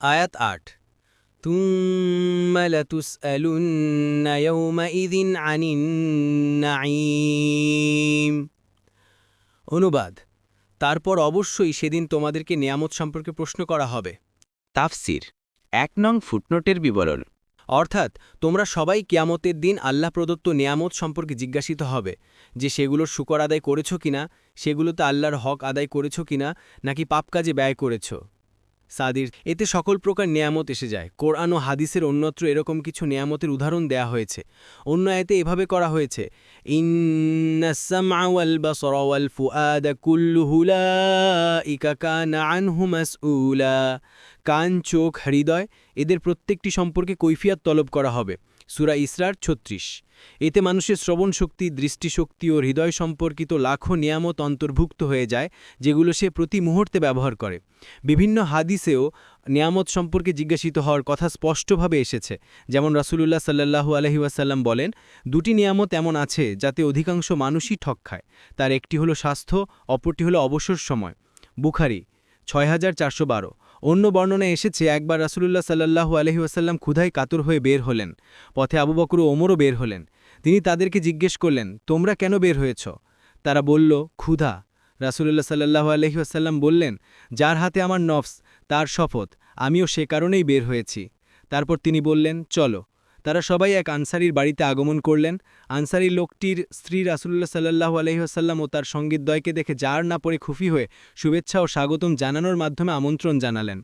আয়াত ৮ তুম্মা লাতুসআলুন্না ইয়াওমাইযিন আনিন নাঈম। অনুবাদ: তারপর অবশ্যই সেদিন তোমাদেরকে নিয়ামত সম্পর্কে প্রশ্ন করা হবে। তাফসির ১ নং ফুটনোটের বিবরণ। অর্থাৎ তোমরা সবাই কিয়ামতের দিন আল্লাহ প্রদত্ত নিয়ামত সম্পর্কে জিজ্ঞাসিত হবে যে সেগুলোর শুকর আদায় করেছ কিনা, সেগুলোতে আল্লাহর হক আদায় করেছ কিনা, নাকি পাপ কাজে ব্যয় করেছ। সাদির এতে সকল প্রকার নিয়ামত এসে যায়। কোরআন ও হাদিসের অন্যত্র এরকম কিছু নিয়ামতের উদাহরণ দেয়া হয়েছে। অন্য আয়াতে এভাবে করা হয়েছে, ইন্নাস সামআ ওয়াল বাসরা ওয়াল ফুআদা কুল্লু উলাইকা কানা আনহু মাসউলা। কান, চোখ, হৃদয় এদের প্রত্যেকটি সম্পর্কে কৈফিয়াত তলব করা হবে। সূরা ইসরার ৩৬। এতে মানুষের শ্রবণ শক্তি, দৃষ্টিশক্তি ও হৃদয় সম্পর্কিত লাখো নিয়ামত অন্তর্ভুক্ত হয়ে যায়, যেগুলো সে প্রতি মুহূর্তে ব্যবহার করে। বিভিন্ন হাদিসেও নিয়ামত সম্পর্কে জিজ্ঞাসিত হওয়ার কথা স্পষ্টভাবে এসেছে। যেমন রাসূলুল্লাহ সাল্লাল্লাহু আলাইহি ওয়াসাল্লাম বলেন, দুটি নিয়ামত এমন আছে যাতে অধিকাংশ মানুষই ঠক খায়। তার একটি হলো স্বাস্থ্য, অপরটি হলো অবসর সময়। বুখারী ৬৪১২। অন্য বর্ণনায় এসেছে, একবার রাসূলুল্লাহ সাল্লাল্লাহু আলাইহি ওয়াসাল্লাম ক্ষুধায় কাতর হয়ে বের হলেন। পথে আবু বকর ও ওমরও বের হলেন। তিনি তাদেরকে জিজ্ঞেস করলেন, তোমরা কেন বের হয়েছ? তারা বলল, ক্ষুধা। রাসূলুল্লাহ সাল্লাল্লাহু আলাইহি ওয়াসাল্লাম বললেন, যার হাতে আমার নফস, তার শপথ, আমিও সে কারণেই বের হয়েছি। তারপর তিনি বললেন, চলো। তারা সবাই এক আনসারীর বাড়িতে আগমন করলেন। আনসারী লোকটির স্ত্রী রাসূলুল্লাহ সাল্লাল্লাহু আলাইহি ওয়াসাল্লাম ও তার সঙ্গীদ্বয়কে দেখে জার না পড়ে খুশি হয়ে শুভেচ্ছা ও স্বাগতম জানানোর মাধ্যমে আমন্ত্রণ জানালেন।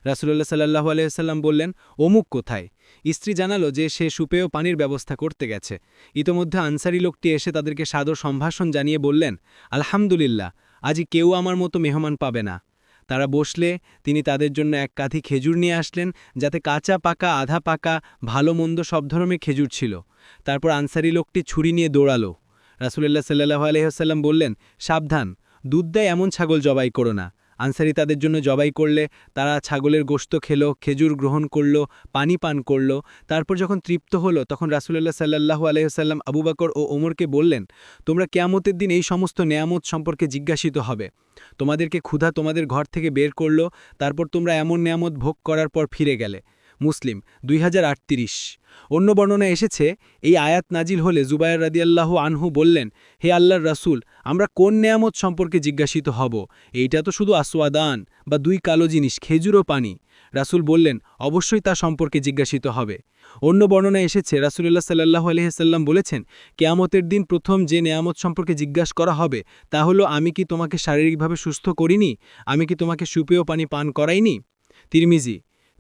রাসূলুল্লাহ সাল্লাল্লাহু আলাইহি ওয়াসাল্লাম বললেন, অমুক কোথায়? স্ত্রী জানালো যে সে সুপেয় পানির ব্যবস্থা করতে গেছে। ইতোমধ্যে আনসারী লোকটি এসে তাদেরকে সাদর সম্ভাষণ জানিয়ে বললেন, আলহামদুলিল্লাহ, আজ কেউ আমার মতো মেহমান পাবে না। তারা বসলে তিনি তাদের জন্য এক কাঁধি খেজুর নিয়ে আসলেন, যাতে কাঁচা পাকা, আধা পাকা, ভালো মন্দ সব ধরনের খেজুর ছিল। তারপর আনসারী লোকটি ছুরি নিয়ে দৌড়ালো। রাসূলুল্লাহ সাল্লাল্লাহু আলাইহি ওয়াসাল্লাম বললেন, সাবধান, দুধ দেয় এমন ছাগল জবাই করো না। আনসারী তাদের জন্য জবাই করলে তারা ছাগলের গোশত খেল, খেজুর গ্রহণ করল, পানি পান করল। তারপর যখন তৃপ্ত হলো তখন রাসূলুল্লাহ সাল্লাল্লাহু আলাইহি ওয়াসাল্লাম আবু বকর ও ওমরকে বললেন, তোমরা কিয়ামতের দিন এই সমস্ত নেয়ামত সম্পর্কে জিজ্ঞাসিত হবে। তোমাদেরকে ক্ষুধা তোমাদের ঘর থেকে বের করল, তারপর তোমরা এমন নেয়ামত ভোগ করার পর ফিরে গেলে। মুসলিম ২০৩৮। অন্য বর্ণনায় এসেছে, এই আয়াত নাজিল হলে জুবায়ের রাদিয়াল্লাহু আনহু বললেন, হে আল্লাহর রাসূল, আমরা কোন নেয়ামত সম্পর্কে জিজ্ঞাসিত হব? এইটা তো শুধু আসওয়াদান বা দুই কালো জিনিস, খেজুর ও পানি। রাসূল বললেন, অবশ্যই তা সম্পর্কে জিজ্ঞাসিত হবে। অন্য বর্ণনায় এসেছে, রাসূলুল্লাহ সাল্লাল্লাহু আলাইহি ওয়াসাল্লাম বলেছেন, কিয়ামতের দিন প্রথম যে নেয়ামত সম্পর্কে জিজ্ঞাসা করা হবে তা হলো, আমি কি তোমাকে শারীরিকভাবে সুস্থ করিনি? আমি কি তোমাকে সুপেয় পানি পান করাইনি? তিরমিজি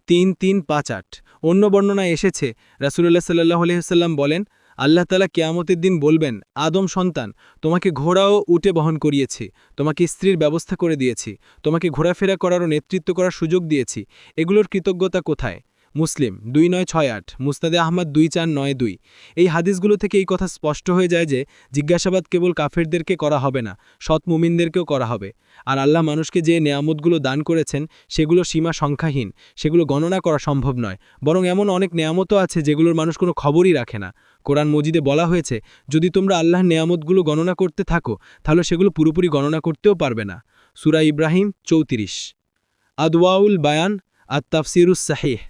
৩৩৫৮। অন্য বর্ণনায় এসেছে, রাসূলুল্লাহ সাল্লাল্লাহু আলাইহি ওয়াসাল্লাম বলেন, আল্লাহ তাআলা কিয়ামতের দিন বলবেন, আদম সন্তান, তোমাকে ঘোড়া ও উটে বহন করিয়েছি, তোমাকে স্ত্রীর ব্যবস্থা করে দিয়েছি, তোমাকে ঘোরাফেরা করার ও নেতৃত্ব করার সুযোগ দিয়েছি, এগুলোর কৃতজ্ঞতা কোথায়? মুসলিম ২৯৬৮, মুসনাদে আহমদ ২৪৯২। এই হাদিসগুলো থেকে এই কথা স্পষ্ট হয়ে যায় যে জিজ্ঞাসাবাদ কেবল কাফেরদেরকে করা হবে না, সৎ মুমিনদেরকেও করা হবে। আর আল্লাহ মানুষকে যে নেয়ামতগুলো দান করেছেন সেগুলো সীমা সংখ্যাহীন, সেগুলো গণনা করা সম্ভব নয়। বরং এমন অনেক নেয়ামতও আছে যেগুলোর মানুষ কোনো খবরই রাখে না। কোরআন মজিদে বলা হয়েছে, যদি তোমরা আল্লাহর নেয়ামতগুলো গণনা করতে থাকো তাহলে সেগুলো পুরোপুরি গণনা করতেও পারবে না। সূরা ইব্রাহিম ৩৪। আদওয়াউল বায়ান আত তাফসিরুস সাহিহ।